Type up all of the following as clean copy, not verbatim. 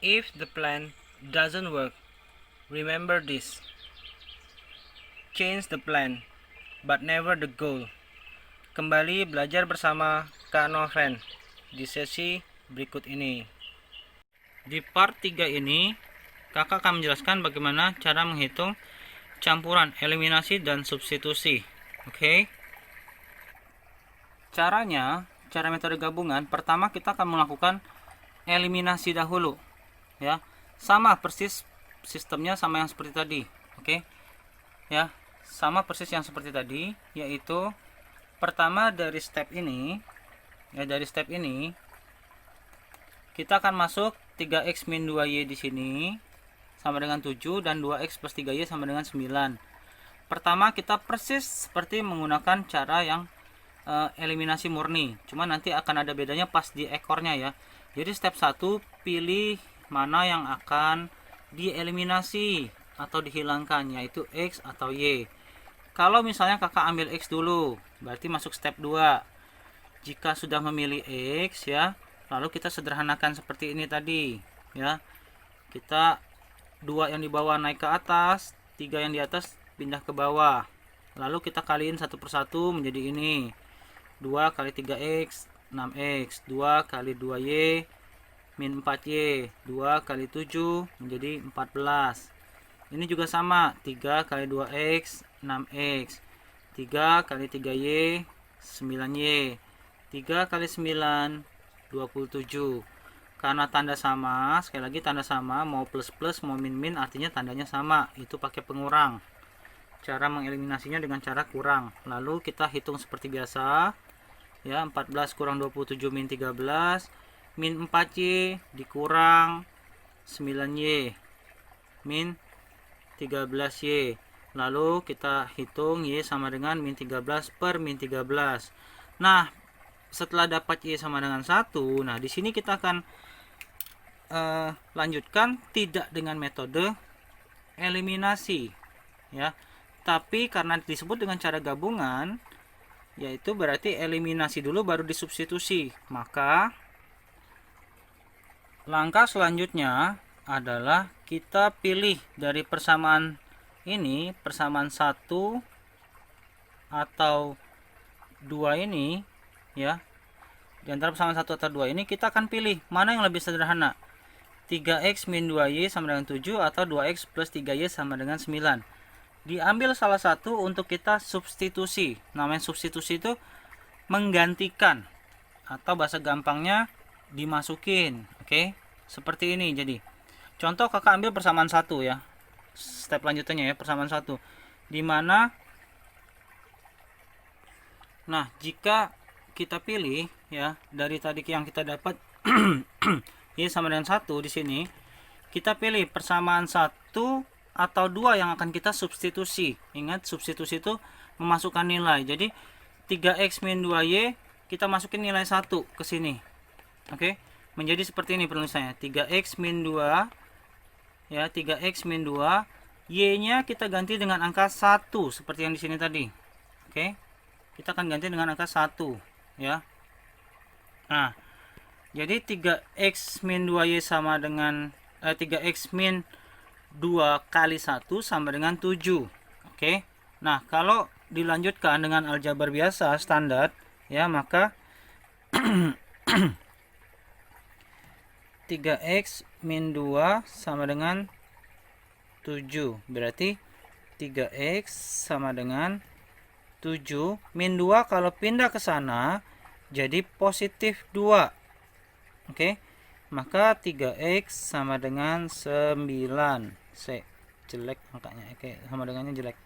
If the plan doesn't work, remember this. Change the plan, but never the goal. Kembali belajar bersama Kak Noven di sesi berikut ini. Di part 3 ini, kakak akan menjelaskan bagaimana cara menghitung campuran, eliminasi, dan substitusi. Oke? Caranya, cara metode gabungan, pertama kita akan melakukan eliminasi dahulu. Ya, sama persis sistemnya sama yang seperti tadi. Oke? Ya, sama persis yang seperti tadi, yaitu pertama dari step ini, kita akan masuk 3x min 2y di sini sama dengan 7 dan 2x plus 3y sama dengan 9. Pertama kita persis seperti menggunakan cara yang eliminasi murni, cuma nanti akan ada bedanya pas di ekornya ya. Jadi step 1 pilih mana yang akan dieliminasi atau dihilangkan, yaitu x atau y. Kalau misalnya kakak ambil x dulu, berarti masuk step 2. Jika sudah memilih x ya, lalu kita sederhanakan seperti ini tadi ya. Kita 2 yang di bawah naik ke atas, 3 yang di atas pindah ke bawah. Lalu kita kaliin satu persatu menjadi ini. 2 kali 3x 6x, 2 kali 2y min 4y, 2 kali 7 menjadi 14. Ini juga sama, 3 kali 2x 6x, 3 kali 3y 9y, 3 kali 9 27. Karena tanda sama, sekali lagi tanda sama, mau plus plus mau min min artinya tandanya sama, itu pakai pengurang. Cara mengeliminasinya dengan cara kurang. Lalu kita hitung seperti biasa ya, 14 kurang 27 min 13 min 4y dikurang 9y min 13y. Lalu kita hitung y sama dengan min 13 per min 13. Nah, setelah dapat y sama dengan 1, nah di sini kita akan lanjutkan tidak dengan metode eliminasi ya, tapi karena disebut dengan cara gabungan, yaitu berarti eliminasi dulu baru disubstitusi. Maka langkah selanjutnya adalah kita pilih dari persamaan ini, persamaan 1 atau 2 ini ya. Di antara persamaan 1 atau 2 ini kita akan pilih mana yang lebih sederhana, 3x min 2y sama dengan 7 atau 2x plus 3y sama dengan 9. Diambil salah satu untuk kita substitusi. Namanya substitusi itu menggantikan, atau bahasa gampangnya dimasukin. Oke, seperti ini. Jadi contoh kakak ambil persamaan 1 ya, step lanjutannya ya, persamaan 1 dimana, nah jika kita pilih ya dari tadi yang kita dapat y sama dengan 1 di sini, kita pilih persamaan 1 atau 2 yang akan kita substitusi. Ingat, substitusi itu memasukkan nilai. Jadi 3x min 2y kita masukin nilai 1 ke sini. Oke, menjadi seperti ini penulisannya, 3x min 2 ya, 3x min 2, y nya kita ganti dengan angka 1 seperti yang di sini tadi. Oke, kita akan ganti dengan angka 1 ya. Nah, jadi 3x min 2y sama dengan 3x min 2 kali 1 sama dengan 7. Oke. Nah, kalau dilanjutkan dengan aljabar biasa standar ya, maka 3x min 2 sama dengan 7. Berarti 3x sama dengan 7 min 2 kalau pindah ke sana jadi positif 2. Oke. Maka 3x sama dengan 9. Jelek angkanya, oke, sama dengannya jelek.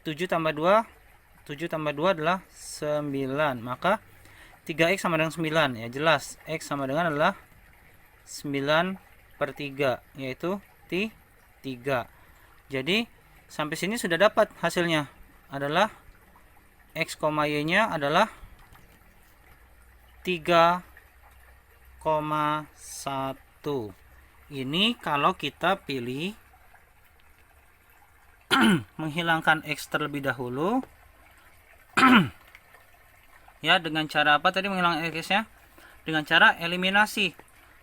7 tambah 2 adalah 9. Maka 3x sama dengan 9 ya, jelas x sama dengan adalah 9 per 3, yaitu 3. Jadi sampai sini sudah dapat hasilnya adalah x, y nya adalah 3,1. Ini kalau kita pilih menghilangkan x terlebih dahulu ya, dengan cara apa tadi menghilangkan x nya? Dengan cara eliminasi.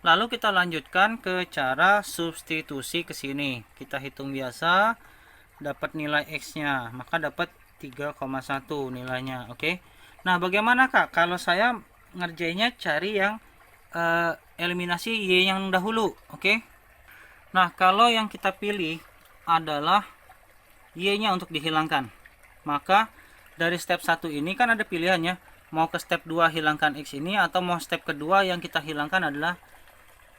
Lalu kita lanjutkan ke cara substitusi ke sini. Kita hitung biasa, dapat nilai X-nya, maka dapat 3,1 nilainya. Oke. Nah, bagaimana Kak kalau saya ngerjainnya cari yang eliminasi Y yang dahulu? Oke. Nah, kalau yang kita pilih adalah Y-nya untuk dihilangkan, maka dari step 1 ini kan ada pilihannya, mau ke step 2 hilangkan X ini, atau mau step kedua yang kita hilangkan adalah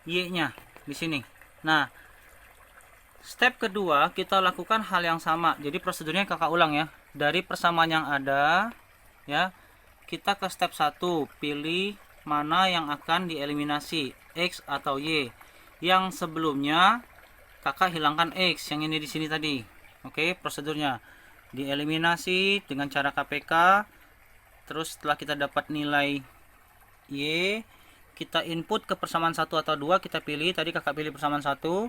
Y-nya di sini. Nah, step kedua kita lakukan hal yang sama. Jadi prosedurnya kakak ulang ya. Dari persamaan yang ada ya, kita ke step 1, pilih mana yang akan dieliminasi, X atau Y. Yang sebelumnya kakak hilangkan X, yang ini di sini tadi. Oke, prosedurnya dieliminasi dengan cara KPK. Terus setelah kita dapat nilai Y, kita input ke persamaan 1 atau 2, kita pilih, tadi kakak pilih persamaan 1,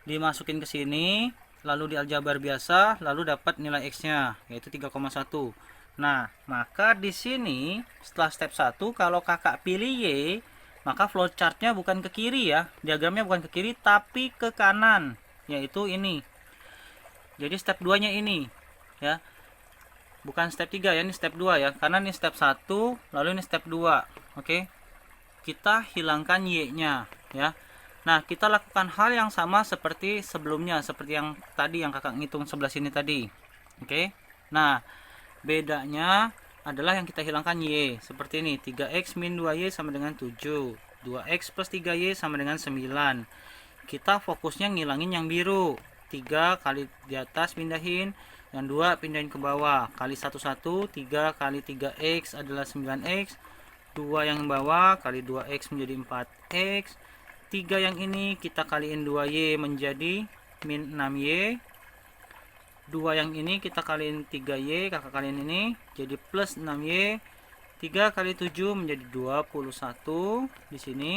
dimasukin ke sini, lalu di aljabar biasa, lalu dapat nilai X-nya yaitu 3,1. Nah, maka di sini setelah step 1 kalau kakak pilih Y, maka flowchartnya bukan ke kiri ya, diagramnya bukan ke kiri tapi ke kanan, yaitu ini. Jadi step 2 nya ini ya, bukan step 3 ya, ini step 2 ya, karena ini step 1 lalu ini step 2. Oke, kita hilangkan Y-nya ya. Nah, kita lakukan hal yang sama seperti sebelumnya, seperti yang tadi yang kakak ngitung sebelah sini tadi. Oke. Nah, bedanya adalah yang kita hilangkan Y, seperti ini. 3x min 2y sama dengan 7. 2x plus 3y sama dengan 9. Kita fokusnya ngilangin yang biru. 3 kali di atas pindahin, yang 2 pindahin ke bawah. Kali 1 1, 3 kali 3x adalah 9x. 2 yang bawah kali 2x menjadi 4x. 3 yang ini kita kaliin 2y menjadi min 6y. 2 yang ini kita kaliin 3y, kakak kaliin ini jadi plus 6y. 3 kali 7 menjadi 21 di sini.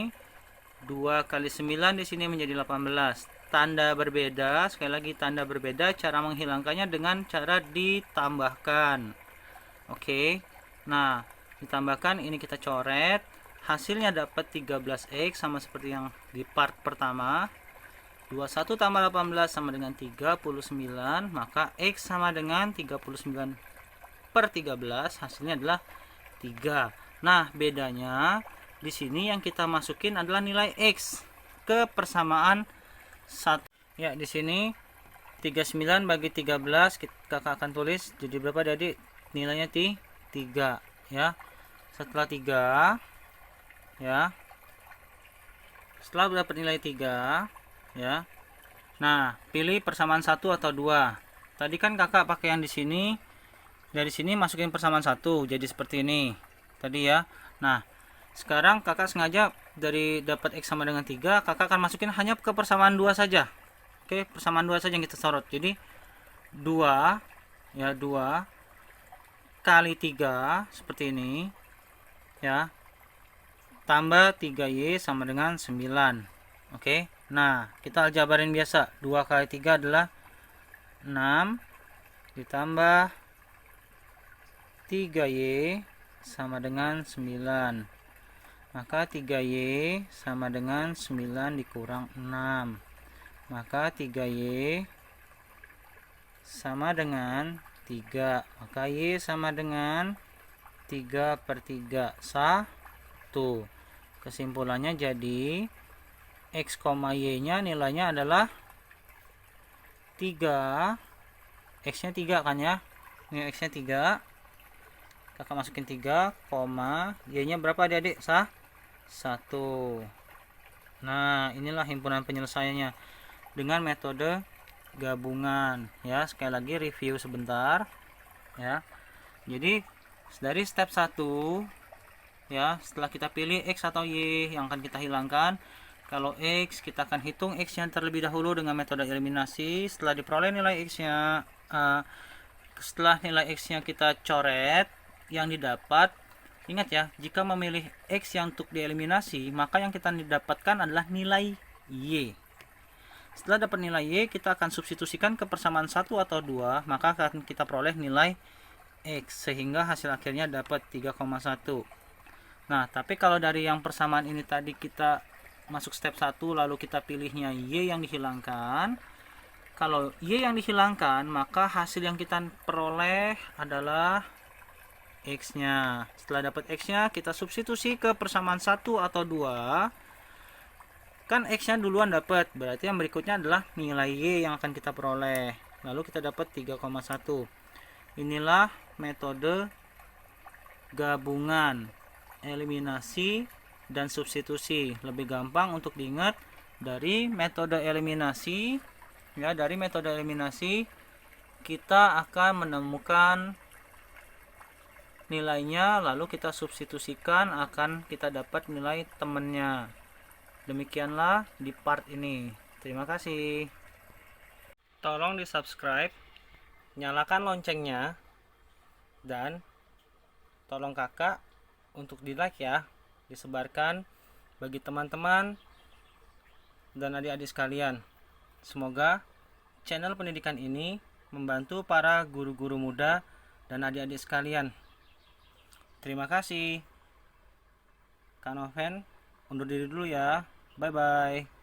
2 kali 9 di sini menjadi 18. Tanda berbeda, sekali lagi tanda berbeda, cara menghilangkannya dengan cara ditambahkan. Oke. Nah, ditambahkan ini kita coret, hasilnya dapat 13x sama seperti yang di part pertama. 21 tambah 18 sama dengan 39, maka x sama dengan 39 per 13, hasilnya adalah 3. Nah, bedanya di sini yang kita masukin adalah nilai x ke persamaan 1. Ya, di sini 39 bagi 13 kakak akan tulis jadi berapa Adik? Nilainya 3 ya. Setelah 3 ya, setelah dapat nilai 3 ya, nah pilih persamaan 1 atau 2. Tadi kan kakak pakai yang di sini, dari sini masukin persamaan 1 jadi seperti ini tadi ya. Nah, sekarang kakak sengaja dari dapat X sama dengan 3, kakak akan masukin hanya ke persamaan 2 saja. Oke, persamaan 2 saja yang kita sorot. Jadi 2 ya, 2 kali 3 seperti ini ya, tambah 3y sama dengan 9. Oke. Nah, kita aljabarin biasa. 2 kali 3 adalah 6 ditambah 3y sama dengan 9. Maka 3y sama dengan 9 dikurang 6. Maka 3y sama dengan 3. Maka y sama dengan 3 per 3 sah. Tuh, kesimpulannya jadi x, y nya nilainya adalah 3. X nya 3 kan ya, ini x nya 3, kakak masukin 3, y nya berapa adik-adik? Sah 1. Nah, inilah himpunan penyelesaiannya dengan metode gabungan ya. Sekali lagi review sebentar ya. Jadi dari step 1 ya, setelah kita pilih X atau Y yang akan kita hilangkan. Kalau X, kita akan hitung X nya terlebih dahulu dengan metode eliminasi. Setelah diperoleh nilai X nya, setelah nilai X nya kita coret, yang didapat, ingat ya, jika memilih X yang untuk dieliminasi, maka yang kita dapatkan adalah nilai Y. Setelah dapat nilai Y, kita akan substitusikan ke persamaan 1 atau 2, maka akan kita peroleh nilai X, sehingga hasil akhirnya dapat 3,1. Nah, tapi kalau dari yang persamaan ini tadi kita masuk step 1 lalu kita pilihnya Y yang dihilangkan. Kalau Y yang dihilangkan, maka hasil yang kita peroleh adalah X-nya. Setelah dapat X-nya, kita substitusi ke persamaan 1 atau 2. Kan X-nya duluan dapat, berarti yang berikutnya adalah nilai Y yang akan kita peroleh. Lalu kita dapat 3,1. Inilah metode gabungan, eliminasi, dan substitusi. Lebih gampang untuk diingat dari metode eliminasi. Ya, dari metode eliminasi kita akan menemukan nilainya, lalu kita substitusikan, akan kita dapat nilai temannya. Demikianlah di part ini. Terima kasih. Tolong di subscribe, nyalakan loncengnya, dan tolong kakak untuk di like ya, disebarkan bagi teman-teman dan adik-adik sekalian. Semoga channel pendidikan ini membantu para guru-guru muda dan adik-adik sekalian. Terima kasih. Kak Noven undur diri dulu ya. Bye bye.